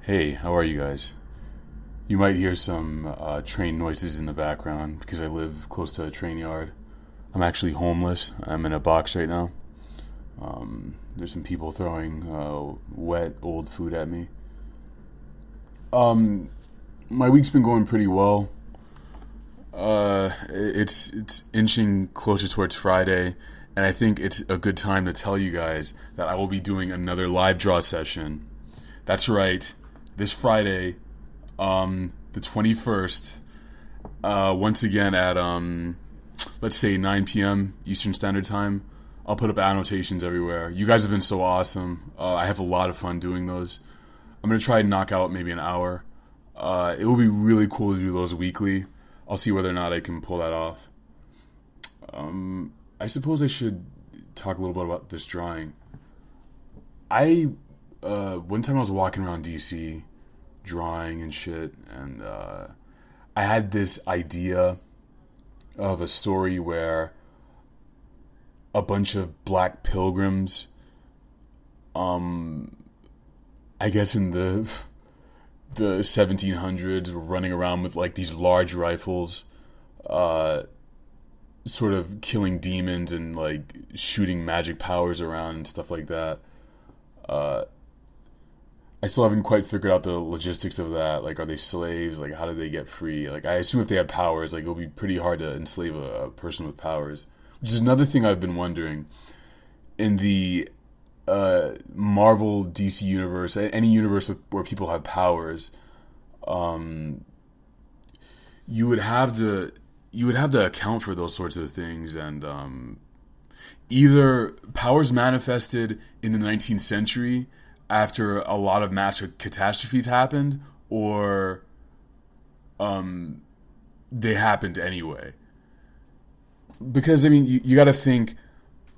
Hey, how are you guys? You might hear some train noises in the background because I live close to a train yard. I'm actually homeless. I'm in a box right now. There's some people throwing wet, old food at me. Um, my week's been going pretty well. It's inching closer towards Friday, and I think it's a good time to tell you guys that I will be doing another live draw session. That's right, this Friday, the 21st, once again at let's say 9 p.m. Eastern Standard Time. I'll put up annotations everywhere. You guys have been so awesome. I have a lot of fun doing those. I'm gonna try and knock out maybe an hour. It will be really cool to do those weekly. I'll see whether or not I can pull that off. I suppose I should talk a little bit about this drawing. I one time I was walking around DC, drawing and shit, and I had this idea of a story where a bunch of black pilgrims, I guess in the 1700s, were running around with like these large rifles, uh, sort of killing demons and like shooting magic powers around and stuff like that. Uh, I still haven't quite figured out the logistics of that. Like, are they slaves? Like, how did they get free? Like, I assume if they have powers, like, it'll be pretty hard to enslave a person with powers. Which is another thing I've been wondering. In the Marvel DC universe, any universe where people have powers, um, you would have to account for those sorts of things, and either powers manifested in the 19th century after a lot of mass catastrophes happened, or they happened anyway. Because I mean, you got to think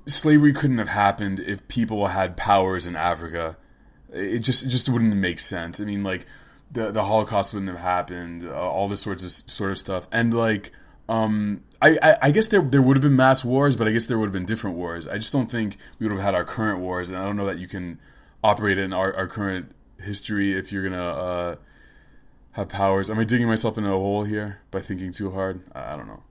slavery couldn't have happened if people had powers in Africa. It just wouldn't make sense. I mean, like the Holocaust wouldn't have happened. All this sort of stuff, and like I guess there would have been mass wars, but I guess there would have been different wars. I just don't think we would have had our current wars, and I don't know that you can operate in our current history if you're gonna have powers. Am I digging myself into a hole here by thinking too hard? I don't know,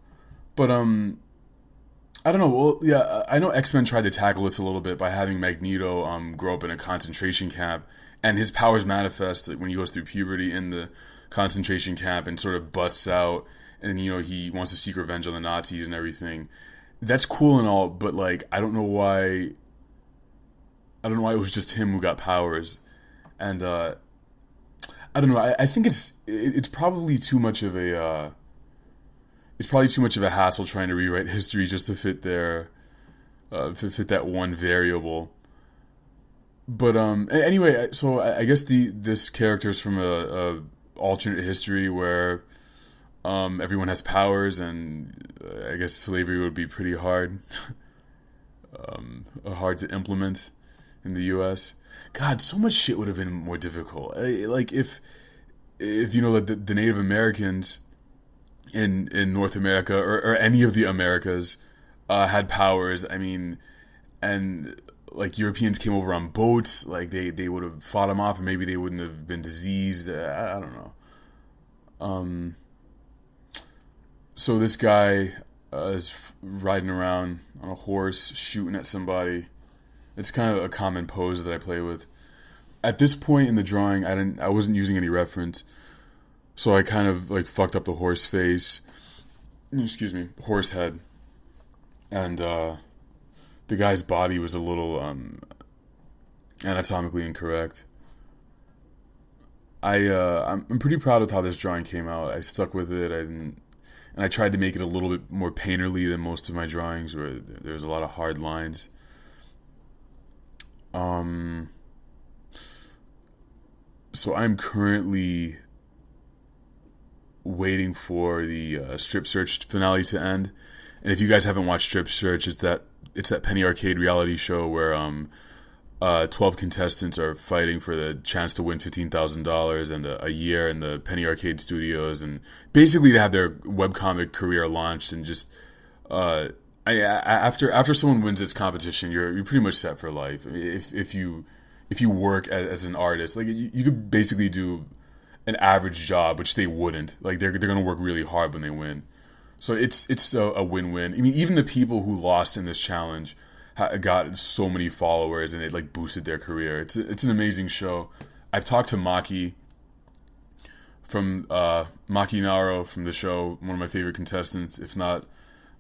but I don't know. Well, yeah, I know X-Men tried to tackle this a little bit by having Magneto grow up in a concentration camp, and his powers manifest when he goes through puberty in the concentration camp and sort of busts out, and he wants to seek revenge on the Nazis and everything. That's cool and all, but like I don't know why it was just him who got powers, and I don't know. I think it's probably too much of a it's probably too much of a hassle trying to rewrite history just to fit fit that one variable. But anyway, so I guess this character is from a alternate history where everyone has powers, and I guess slavery would be pretty hard, hard to implement in the U.S. God, so much shit would have been more difficult. Like if the Native Americans in North America or any of the Americas had powers. I mean, and like Europeans came over on boats, like they would have fought them off, and maybe they wouldn't have been diseased. I don't know. So this guy is riding around on a horse, shooting at somebody. It's kind of a common pose that I play with. At this point in the drawing, I wasn't using any reference, so I kind of like fucked up the horse face, excuse me, horse head, and the guy's body was a little anatomically incorrect. I'm pretty proud of how this drawing came out. I stuck with it. And I tried to make it a little bit more painterly than most of my drawings, where there's a lot of hard lines. So I'm currently waiting for the Strip Search finale to end. And if you guys haven't watched Strip Search, it's that Penny Arcade reality show where 12 contestants are fighting for the chance to win $15,000 and a year in the Penny Arcade studios, and basically to have their webcomic career launched. And just after someone wins this competition, you're pretty much set for life. If you if you work as an artist, like you could basically do an average job, which they wouldn't. Like they're gonna work really hard when they win. So it's a win-win. I mean, even the people who lost in this challenge got so many followers, and it like boosted their career. It's an amazing show. I've talked to Maki from Maki Naro from the show, one of my favorite contestants, if not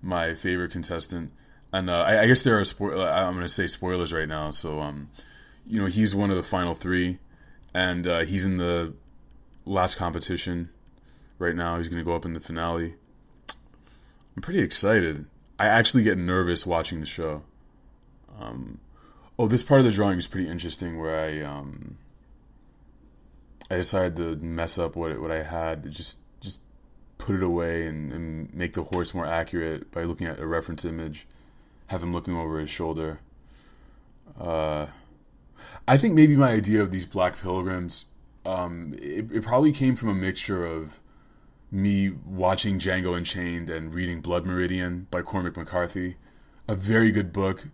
my favorite contestant. And I guess there are I'm going to say spoilers right now. So he's one of the final three, and he's in the last competition right now. He's going to go up in the finale. I'm pretty excited. I actually get nervous watching the show. This part of the drawing is pretty interesting, where I decided to mess up what I had, just put it away and make the horse more accurate by looking at a reference image, have him looking over his shoulder. I think maybe my idea of these black pilgrims, it probably came from a mixture of me watching Django Unchained and reading Blood Meridian by Cormac McCarthy. A very good book,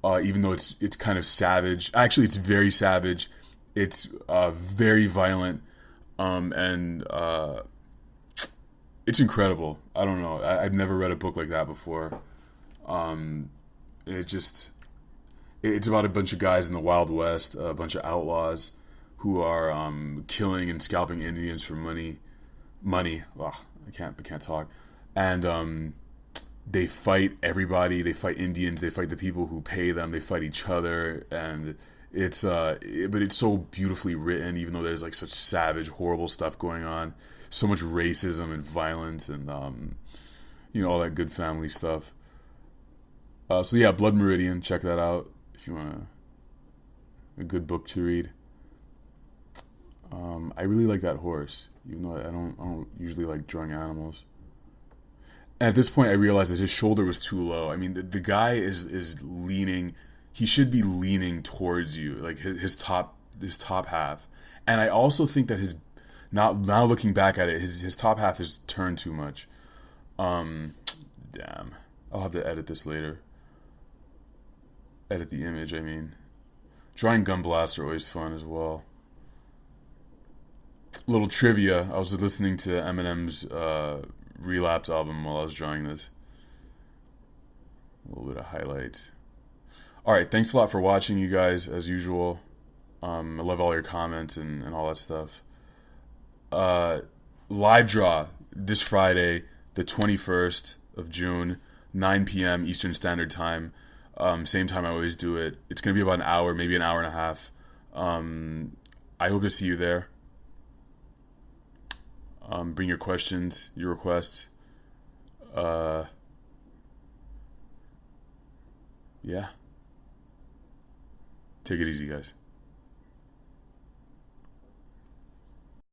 even though it's kind of savage. Actually, it's very savage. It's very violent, and it's incredible. I don't know. I've never read a book like that before. It's about a bunch of guys in the Wild West, a bunch of outlaws who are killing and scalping Indians for money. Ugh, I can't talk. And they fight everybody. They fight Indians. They fight the people who pay them. They fight each other, and but it's so beautifully written, even though there's like such savage, horrible stuff going on, so much racism and violence, and all that good family stuff. So yeah, Blood Meridian, check that out if you want a good book to read. I really like that horse, even though I don't usually like drawing animals. And at this point, I realized that his shoulder was too low. I mean, the guy is leaning. He should be leaning towards you, like his top half. And I also think that now looking back at it, his top half is turned too much. Damn, I'll have to edit this later. Edit the image. I mean, drawing gun blasts are always fun as well. Little trivia: I was listening to Eminem's Relapse album while I was drawing this. A little bit of highlights. All right, thanks a lot for watching, you guys, as usual. I love all your comments and all that stuff. Live draw this Friday, the 21st of June, 9 p.m. Eastern Standard Time. Same time I always do it. It's going to be about an hour, maybe an hour and a half. I hope to see you there. Bring your questions, your requests. Yeah. Take it easy, guys.